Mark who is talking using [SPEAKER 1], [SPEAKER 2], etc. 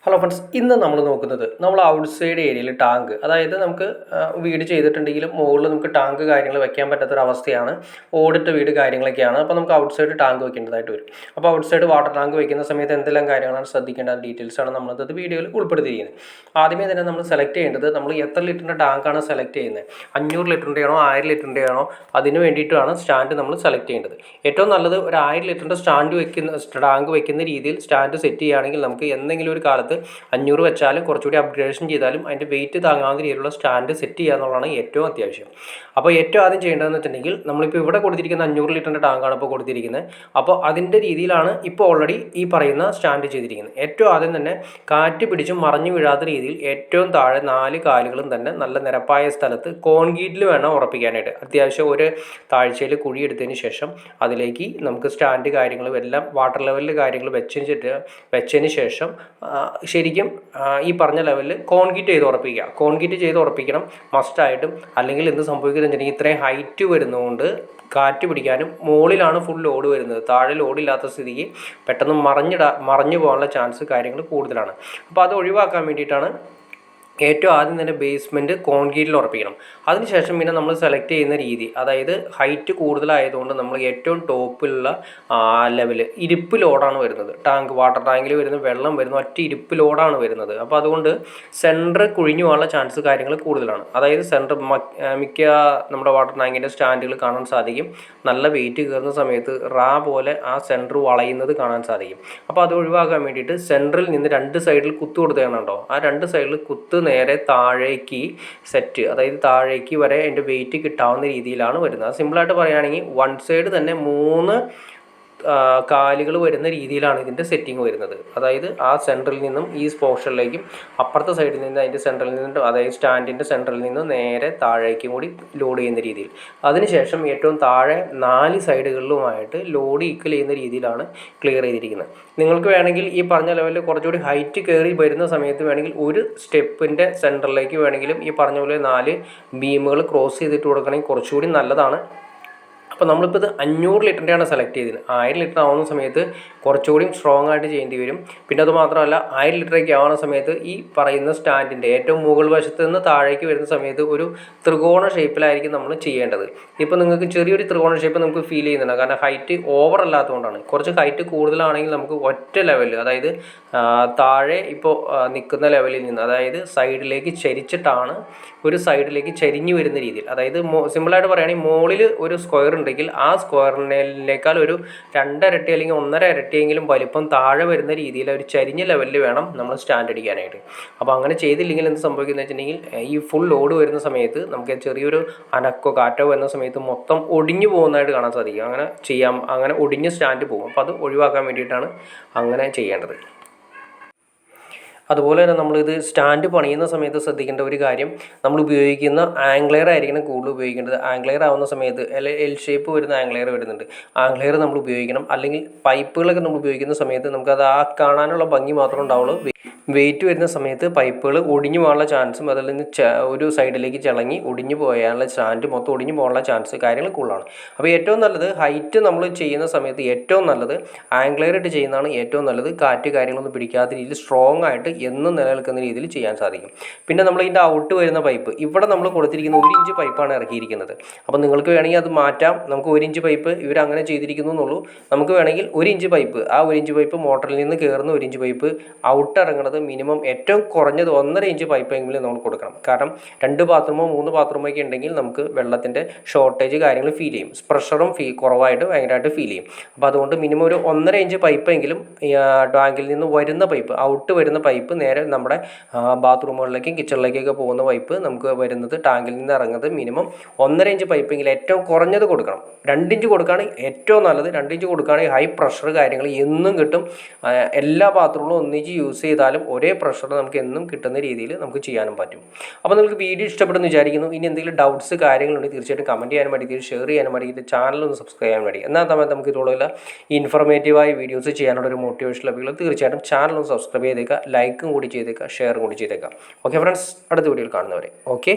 [SPEAKER 1] Hello friends, ഇന്ന് നമ്മൾ നോക്കുന്നത് നമ്മൾ ഔട്ട്സൈഡ് ഏരിയയിൽ ടാങ്ക്, അതായത് നമുക്ക് വീട് ചെയ്തിട്ടുണ്ടെങ്കിലും മുകളിൽ നമുക്ക് ടാങ്ക് കാര്യങ്ങൾ വെക്കാൻ പറ്റാത്തൊരവസ്ഥയാണ്. ഓടിട്ട വീട് കാര്യങ്ങളൊക്കെയാണ്. അപ്പോൾ നമുക്ക് ഔട്ട്സൈഡ് ടാങ്ക് വെക്കേണ്ടതായിട്ട് വരും. അപ്പോൾ ഔട്ട്സൈഡ് വാട്ടർ ടാങ്ക് വെക്കുന്ന സമയത്ത് എന്തെല്ലാം കാര്യങ്ങളാണ് ശ്രദ്ധിക്കേണ്ട ഡീറ്റെയിൽസാണ് നമ്മളത് വീഡിയോയിൽ ഉൾപ്പെടുത്തിയിരിക്കുന്നത്. ആദ്യമേ തന്നെ നമ്മൾ സെലക്ട് ചെയ്യേണ്ടത് നമ്മൾ എത്ര ലിറ്ററിൻ്റെ ടാങ്കാണ് സെലക്ട് ചെയ്യുന്നത്. 500 ലിറ്ററിൻ്റെ ആണോ 1000 ലിറ്ററിൻ്റെ ആണോ, അതിന് വേണ്ടിയിട്ടാണ് സ്റ്റാൻഡ് നമ്മൾ സെലക്ട് ചെയ്യേണ്ടത്. ഏറ്റവും നല്ലത് ഒരു 1000 ലിറ്ററിൻ്റെ ടാങ്ക് വെക്കുന്ന രീതിയിൽ സ്റ്റാൻഡ് സെറ്റ് ചെയ്യുകയാണെങ്കിൽ നമുക്ക് എന്തെങ്കിലും ഒരു കാലത്ത് 500 വെച്ചാലും കുറച്ചുകൂടി അപ്ഗ്രേഡേഷൻ ചെയ്താലും അതിൻ്റെ വെയിറ്റ് താങ്ങാവുന്ന രീതിയിലുള്ള സ്റ്റാൻഡ് സെറ്റ് ചെയ്യുക എന്നുള്ളതാണ് ഏറ്റവും അത്യാവശ്യം. അപ്പോൾ ഏറ്റവും ആദ്യം ചെയ്യേണ്ടതെന്ന് വെച്ചിട്ടുണ്ടെങ്കിൽ നമ്മളിപ്പോൾ ഇവിടെ കൊടുത്തിരിക്കുന്ന 500 ലിറ്ററിൻ്റെ ടാങ്കാണ് ഇപ്പോൾ കൊടുത്തിരിക്കുന്നത്. അപ്പോൾ അതിൻ്റെ രീതിയിലാണ് ഇപ്പോൾ ഓൾറെഡി ഈ പറയുന്ന സ്റ്റാൻഡ് ചെയ്തിരിക്കുന്നത്. ഏറ്റവും ആദ്യം തന്നെ കാറ്റ് പിടിച്ചും മറിഞ്ഞു വീഴാത്ത രീതിയിൽ ഏറ്റവും താഴെ 4 കാലുകളും തന്നെ നല്ല നിരപ്പായ സ്ഥലത്ത് കോൺക്രീറ്റിൽ വേണം ഉറപ്പിക്കാനായിട്ട്. അത്യാവശ്യം ഒരു താഴ്ചയിൽ കുഴിയെടുത്തതിന് ശേഷം അതിലേക്ക് നമുക്ക് സ്റ്റാൻഡ് കാര്യങ്ങളും എല്ലാം വാട്ടർ ലെവലിൽ കാര്യങ്ങൾ വെച്ചതിന് ശേഷം ശരിക്കും ഈ പറഞ്ഞ ലെവലിൽ കോൺക്രീറ്റ് ചെയ്ത് ഉറപ്പിക്കണം മസ്റ്റായിട്ടും. അല്ലെങ്കിൽ എന്ത് സംഭവിക്കുന്നത് വെച്ചിട്ടുണ്ടെങ്കിൽ ഇത്രയും ഹൈറ്റ് വരുന്നതുകൊണ്ട് കാറ്റ് പിടിക്കാനും മുകളിലാണ് ഫുൾ ലോഡ് വരുന്നത്, താഴെ ലോഡില്ലാത്ത സ്ഥിതിക്ക് പെട്ടെന്ന് മറിഞ്ഞു പോകാനുള്ള ചാൻസ് കാര്യങ്ങൾ കൂടുതലാണ്. അപ്പോൾ അത് ഒഴിവാക്കാൻ വേണ്ടിയിട്ടാണ് ഏറ്റവും ആദ്യം തന്നെ ബേസ്മെൻറ്റ് കോൺക്രീറ്റിൽ ഉറപ്പിക്കണം. അതിനുശേഷം പിന്നെ നമ്മൾ സെലക്ട് ചെയ്യുന്ന രീതി, അതായത് ഹൈറ്റ് കൂടുതലായതുകൊണ്ട് നമ്മൾ ഏറ്റവും ടോപ്പിലുള്ള ലെവല് ഇരിപ്പ് ലോഡാണ് വരുന്നത്. വാട്ടർ ടാങ്കിൽ വരുന്ന വെള്ളം വരുന്ന ഒറ്റ ഇരിപ്പ് ലോഡാണ് വരുന്നത്. അപ്പോൾ അതുകൊണ്ട് സെൻറ്റർ കുഴിഞ്ഞു പോകാനുള്ള ചാൻസ് കാര്യങ്ങൾ കൂടുതലാണ്. അതായത് സെൻറ്റർ മിക്ക നമ്മുടെ വാട്ടർ ടാങ്കിൻ്റെ സ്റ്റാൻഡുകൾ കാണാൻ സാധിക്കും. നല്ല വെയിറ്റ് കയറുന്ന സമയത്ത് പോലെ ആ സെൻറ്റർ വളയുന്നത് കാണാൻ സാധിക്കും. അപ്പോൾ അത് ഒഴിവാക്കാൻ വേണ്ടിയിട്ട് സെൻറ്ററിൽ നിന്ന് 2 സൈഡിൽ കുത്തു കൊടുത്തേക്കണുണ്ടോ, ആ 2 സൈഡിൽ കുത്ത് നേരെ താഴേക്ക് സെറ്റ്, അതായത് താഴേക്ക് വരെ അതിൻ്റെ വെയിറ്റ് കിട്ടാവുന്ന രീതിയിലാണ് വരുന്നത്. അത് സിമ്പിളായിട്ട് പറയുകയാണെങ്കിൽ 1 സൈഡ് തന്നെ 3 കാലുകൾ വരുന്ന രീതിയിലാണ് ഇതിൻ്റെ സെറ്റിംഗ് വരുന്നത്. അതായത് ആ സെൻറ്ററിൽ നിന്നും ഈ പോർഷനിലേക്കും അപ്പുറത്തെ സൈഡിൽ നിന്ന് അതിൻ്റെ സെൻറ്ററിൽ നിന്നും, അതായത് സ്റ്റാൻഡിൻ്റെ സെൻറ്ററിൽ നിന്ന് നേരെ താഴേക്കും കൂടി ലോഡ് ചെയ്യുന്ന രീതിയിൽ. അതിനുശേഷം ഏറ്റവും താഴെ 4 സൈഡുകളിലുമായിട്ട് ലോഡ് ഈക്വൽ ചെയ്യുന്ന രീതിയിലാണ് ക്ലിയർ ചെയ്തിരിക്കുന്നത്. നിങ്ങൾക്ക് വേണമെങ്കിൽ ഈ പറഞ്ഞ ലെവലിൽ കുറച്ചുകൂടി ഹൈറ്റ് കയറി വരുന്ന സമയത്ത് വേണമെങ്കിൽ ഒരു സ്റ്റെപ്പിൻ്റെ സെൻറ്ററിലേക്ക് വേണമെങ്കിലും ഈ പറഞ്ഞ പോലെ 4 ബീമുകൾ ക്രോസ് ചെയ്തിട്ട് കൊടുക്കണമെങ്കിൽ കുറച്ചുകൂടി നല്ലതാണ്. അപ്പോൾ നമ്മളിപ്പോൾ ഇത് 500 ലിറ്ററിൻ്റെയാണ് സെലക്ട് ചെയ്തത്. 1000 ലിറ്റർ ആവുന്ന സമയത്ത് കുറച്ചുകൂടി സ്ട്രോങ് ആയിട്ട് ചെയ്യേണ്ടി വരും. പിന്നെ അത് മാത്രമല്ല 1000 ലിറ്ററേക്ക് ആവുന്ന സമയത്ത് ഈ പറയുന്ന സ്റ്റാൻഡിൻ്റെ ഏറ്റവും മുകൾ വശത്ത് നിന്ന് താഴേക്ക് വരുന്ന സമയത്ത് ഒരു ത്രികോണ ഷേപ്പിലായിരിക്കും നമ്മൾ ചെയ്യേണ്ടത്. ഇപ്പോൾ നിങ്ങൾക്ക് ചെറിയൊരു ത്രികോണ ഷേപ്പ് നമുക്ക് ഫീൽ ചെയ്യുന്നുണ്ട്, കാരണം ഹൈറ്റ് ഓവർ അല്ലാത്തതുകൊണ്ടാണ്. കുറച്ച് ഹൈറ്റ് കൂടുതലാണെങ്കിൽ നമുക്ക് ഒറ്റ ലെവലിൽ, അതായത് താഴെ ഇപ്പോൾ നിൽക്കുന്ന ലെവലിൽ നിന്ന്, അതായത് സൈഡിലേക്ക് ചരിച്ചിട്ടാണ് ഒരു സൈഡിലേക്ക് ചരിഞ്ഞു വരുന്ന രീതിയിൽ, അതായത് സിമ്പിളായിട്ട് പറയുകയാണെങ്കിൽ മുകളിൽ ഒരു സ്ക്വയർ ഉണ്ടെങ്കിൽ ആ സ്ക്വയറിനേക്കാൾ ഒരു 2 ഇരട്ടി അല്ലെങ്കിൽ 1.5 ഇരട്ടിയെങ്കിലും വലിപ്പം താഴെ വരുന്ന രീതിയിൽ ഒരു ചരിഞ്ഞ ലെവലിൽ വേണം നമ്മൾ സ്റ്റാൻഡ് അടിക്കാനായിട്ട്. അപ്പോൾ അങ്ങനെ ചെയ്തില്ലെങ്കിൽ എന്ത് സംഭവിക്കുന്നത് വെച്ചിട്ടുണ്ടെങ്കിൽ ഈ ഫുൾ ലോഡ് വരുന്ന സമയത്ത് നമുക്ക് ചെറിയൊരു അനക്കോ കാറ്റോ വരുന്ന സമയത്ത് മൊത്തം ഒടിഞ്ഞു പോകുന്നതായിട്ട് കാണാൻ സാധിക്കും. അങ്ങനെ ഒടിഞ്ഞ് സ്റ്റാൻഡ് പോകും. അപ്പോൾ അത് ഒഴിവാക്കാൻ വേണ്ടിയിട്ടാണ് അങ്ങനെ ചെയ്യേണ്ടത്. അതുപോലെ തന്നെ നമ്മളിത് സ്റ്റാൻഡ് പണിയുന്ന സമയത്ത് ശ്രദ്ധിക്കേണ്ട ഒരു കാര്യം, നമ്മൾ ഉപയോഗിക്കുന്ന ആംഗ്ലെയർ ആയിരിക്കണം കൂടുതൽ ഉപയോഗിക്കേണ്ടത്. ആംഗ്ലെയർ ആവുന്ന സമയത്ത് എൽ ഷേപ്പ് വരുന്ന ആംഗ്ലെയർ വരുന്നുണ്ട്, ആംഗ്ലെയർ നമ്മൾ ഉപയോഗിക്കണം. അല്ലെങ്കിൽ പൈപ്പുകളൊക്കെ നമ്മൾ ഉപയോഗിക്കുന്ന സമയത്ത് നമുക്കത് കാണാനുള്ള ഭംഗി മാത്രമേ ഉണ്ടാവുള്ളൂ. വെയിറ്റ് വരുന്ന സമയത്ത് പൈപ്പുകൾ ഒടിഞ്ഞു പോകാനുള്ള ചാൻസും അതിൽ നിന്ന് ഒരു സൈഡിലേക്ക് ചിളങ്ങി ഒടിഞ്ഞു പോയാലുള്ള സ്റ്റാൻഡ് മൊത്തം ഒടിഞ്ഞു പോകാനുള്ള ചാൻസ് കാര്യങ്ങൾ കൂടുതലാണ്. അപ്പോൾ ഏറ്റവും നല്ലത് ഹൈറ്റ് നമ്മൾ ചെയ്യുന്ന സമയത്ത് ഏറ്റവും നല്ലത് ആംഗ്ലെയർ ഇട്ട് ചെയ്യുന്നതാണ് ഏറ്റവും നല്ലത്. കാറ്റ് കാര്യങ്ങളൊന്നും പിടിക്കാത്ത രീതിയിൽ സ്ട്രോങ് ആയിട്ട് എന്നും നിലനിൽക്കുന്ന രീതിയിൽ ചെയ്യാൻ സാധിക്കും. പിന്നെ നമ്മൾ ഇതിൻ്റെ ഔട്ട് വരുന്ന പൈപ്പ്, ഇവിടെ നമ്മൾ കൊടുത്തിരിക്കുന്ന 1 ഇഞ്ച് പൈപ്പാണ് ഇറക്കിയിരിക്കുന്നത്. അപ്പോൾ നിങ്ങൾക്ക് വേണമെങ്കിൽ അത് മാറ്റാം. നമുക്ക് 1 ഇഞ്ച് പൈപ്പ് ഇവരങ്ങനെ ചെയ്തിരിക്കുന്നു എന്നുള്ളൂ. നമുക്ക് വേണമെങ്കിൽ 1 ഇഞ്ച് പൈപ്പ്, ആ 1 ഇഞ്ച് പൈപ്പ് മോട്ടറിൽ നിന്ന് കയറുന്ന 1 ഇഞ്ച് പൈപ്പ് ഔട്ട് ഇറങ്ങുന്നത് മിനിമം ഏറ്റവും കുറഞ്ഞത് 1.5 ഇഞ്ച് പൈപ്പെങ്കിലും നമ്മൾ കൊടുക്കണം. കാരണം 2 ബാത്റൂമോ 3 ബാത്റൂമോ ഒക്കെ ഉണ്ടെങ്കിൽ നമുക്ക് വെള്ളത്തിൻ്റെ ഷോർട്ടേജ് കാര്യങ്ങൾ ഫീൽ ചെയ്യും, പ്രഷറും കുറവായിട്ട് ഭയങ്കരമായിട്ട് ഫീൽ ചെയ്യും. അപ്പോൾ അതുകൊണ്ട് മിനിമം ഒരു 1.5 ഇഞ്ച് പൈപ്പെങ്കിലും ടാങ്കിൽ നിന്ന് വരുന്ന പൈപ്പ്, ഔട്ട് വരുന്ന പൈപ്പ് നേരെ നമ്മുടെ ബാത്റൂമുകളിലേക്കും കിച്ചണിലേക്കൊക്കെ പോകുന്ന പൈപ്പ് നമുക്ക് വരുന്നത് ടാങ്കിൽ നിന്ന് ഇറങ്ങുന്നത് മിനിമം 1.5 ഇഞ്ച് പൈപ്പെങ്കിലും ഏറ്റവും കുറഞ്ഞത് കൊടുക്കണം. 2 ഇഞ്ച് കൊടുക്കുകയാണെങ്കിൽ ഏറ്റവും നല്ലത്. 2 ഇഞ്ച് കൊടുക്കുകയാണെങ്കിൽ ഹൈ പ്രഷർ കാര്യങ്ങൾ എന്നും കിട്ടും. എല്ലാ ബാത്റൂമിലും ഒന്നിച്ച് യൂസ് ചെയ്താലും ഒരേ പ്രഷർ നമുക്ക് എന്നും കിട്ടുന്ന രീതിയിൽ നമുക്ക് ചെയ്യാനും പറ്റും. അപ്പോൾ നിങ്ങൾക്ക് വീഡിയോ ഇഷ്ടപ്പെടുന്നു വിചാരിക്കുന്നു. ഇനി എന്തെങ്കിലും ഡൗട്ട്സ് കാര്യങ്ങളുണ്ടെങ്കിൽ തീർച്ചയായിട്ടും കമൻറ്റ് ചെയ്യാനും വേണ്ടി, ഷെയർ ചെയ്യാനും വേണ്ടി, ചാനലൊന്ന് സബ്സ്ക്രൈബ് ചെയ്യാൻ വേണ്ടി. എന്നാൽ സമയത്ത് നമുക്ക് ഇതുപോലുള്ള ഇൻഫോർമേറ്റീവായ വീഡിയോസ് ചെയ്യാനുള്ള ഒരു മോട്ടിവേഷൻ ലഭിക്കുള്ളൂ. തീർച്ചയായിട്ടും ചാനലൊന്ന് സബ്സ്ക്രൈബ് ചെയ്തേക്കുക, ലൈക്കും കൂടി ചെയ്തേക്കുക, ഷെയറും കൂടി ചെയ്തേക്കുക. ഓക്കെ ഫ്രണ്ട്സ്, അടുത്ത വീഡിയോയിൽ കാണുന്നവരെ ഓക്കെ.